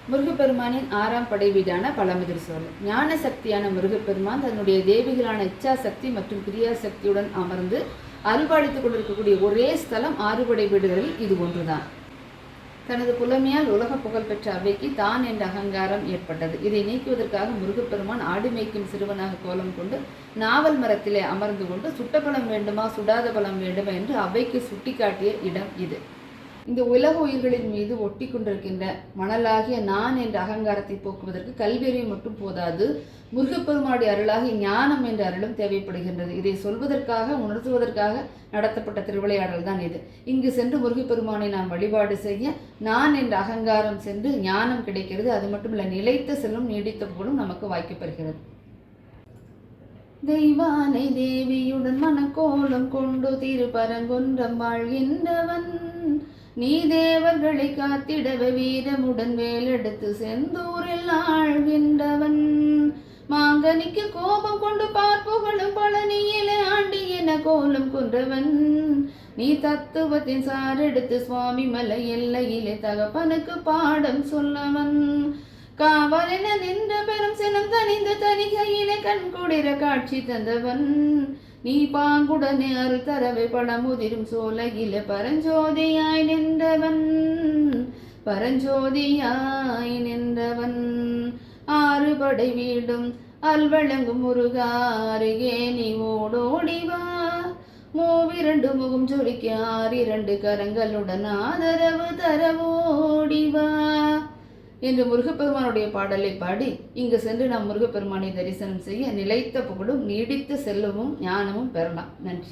முருகப்பெருமானின் 6ஆம் படை வீடான பழமுதிர் சோலை. ஞான சக்தியான முருகப்பெருமான் தன்னுடைய தேவிகளான இச்சா சக்தி மற்றும் கிரியா சக்தியுடன் அமர்ந்து அருள்பாலித்துக் கொண்டிருக்கக்கூடிய ஒரே ஸ்தலம் 6 படை வீடுகளில் இது ஒன்றுதான். தனது புலமையால் உலக புகழ் பெற்ற அவைக்கு தான் என்ற அகங்காரம் ஏற்பட்டது. இதை நீக்குவதற்காக முருகப்பெருமான் ஆடு மேய்க்கும் சிறுவனாக கோலம் கொண்டு நாவல் மரத்திலே அமர்ந்து கொண்டு சுட்ட பழம் வேண்டுமா சுடாத பழம் வேண்டுமா என்று அவைக்கு சுட்டிக்காட்டிய இடம் இது. இந்த உலக உயிர்களின் மீது ஒட்டி கொண்டிருக்கின்ற மணலாகிய நான் என்ற அகங்காரத்தை போக்குவதற்கு கல்வியறிவு மட்டும் போதாது, முருகப்பெருமானுடைய அருளாகிய ஞானம் என்ற அருளும் தேவைப்படுகின்றது. இதை சொல்வதற்காக உணர்த்துவதற்காக நடத்தப்பட்ட திருவிளையாடல் தான் இது. இங்கு சென்று முருகப்பெருமானை நாம் வழிபாடு செய்ய நான் என்ற அகங்காரம் சென்று ஞானம் கிடைக்கிறது. அது மட்டுமல்ல, நிலைத்த செல்லும் நீடித்த புகழும் நமக்கு வாய்க்கப்பெறுகிறது. தெய்வானை தேவியுடன் மனக்கோலம் கொண்டு திருப்பரங்குன்றம் வாழ்கின்றவன், நீ தேவர்களை காத்திடவே வீரமுடன் வேலெடுத்து செந்தூரில் ஆழ்கின்றவன், மாங்கனிக்கு கோபம் கொண்டு பார்ப்புகளும் பழனியிலே ஆண்டி என கோலம் கொன்றவன், நீ தத்துவத்தின் சாரெடுத்து சுவாமி மலை எல்லையிலே தகப்பனுக்கு பாடம் சொல்லவன், காவலென நின்ற பெரும் சினம் தனிந்த தனிகையிலே கண்குடிர காட்சி தந்தவன், நீ பாங்குடனே அருள் தரவே பழமுதிரும் சோலையிலே பரஞ்சோதியாய் நின்றவன், பரஞ்சோதியாய் நின்றவன். 6 படை வீடும் அல்வழங்கும் முருகாருகே நீ ஓடோடிவா, மூவிரண்டு முகம் சுருக்கி 6 கரங்களுடன் ஆதரவு தரவோடிவா என்று முருகப்பெருமானுடைய பாடலை பாடி இங்கு சென்று நாம் முருகப்பெருமானை தரிசனம் செய்ய நிலைத்த புகழும் நீடித்த செல்வமும் ஞானமும் பெறலாம். நன்றி.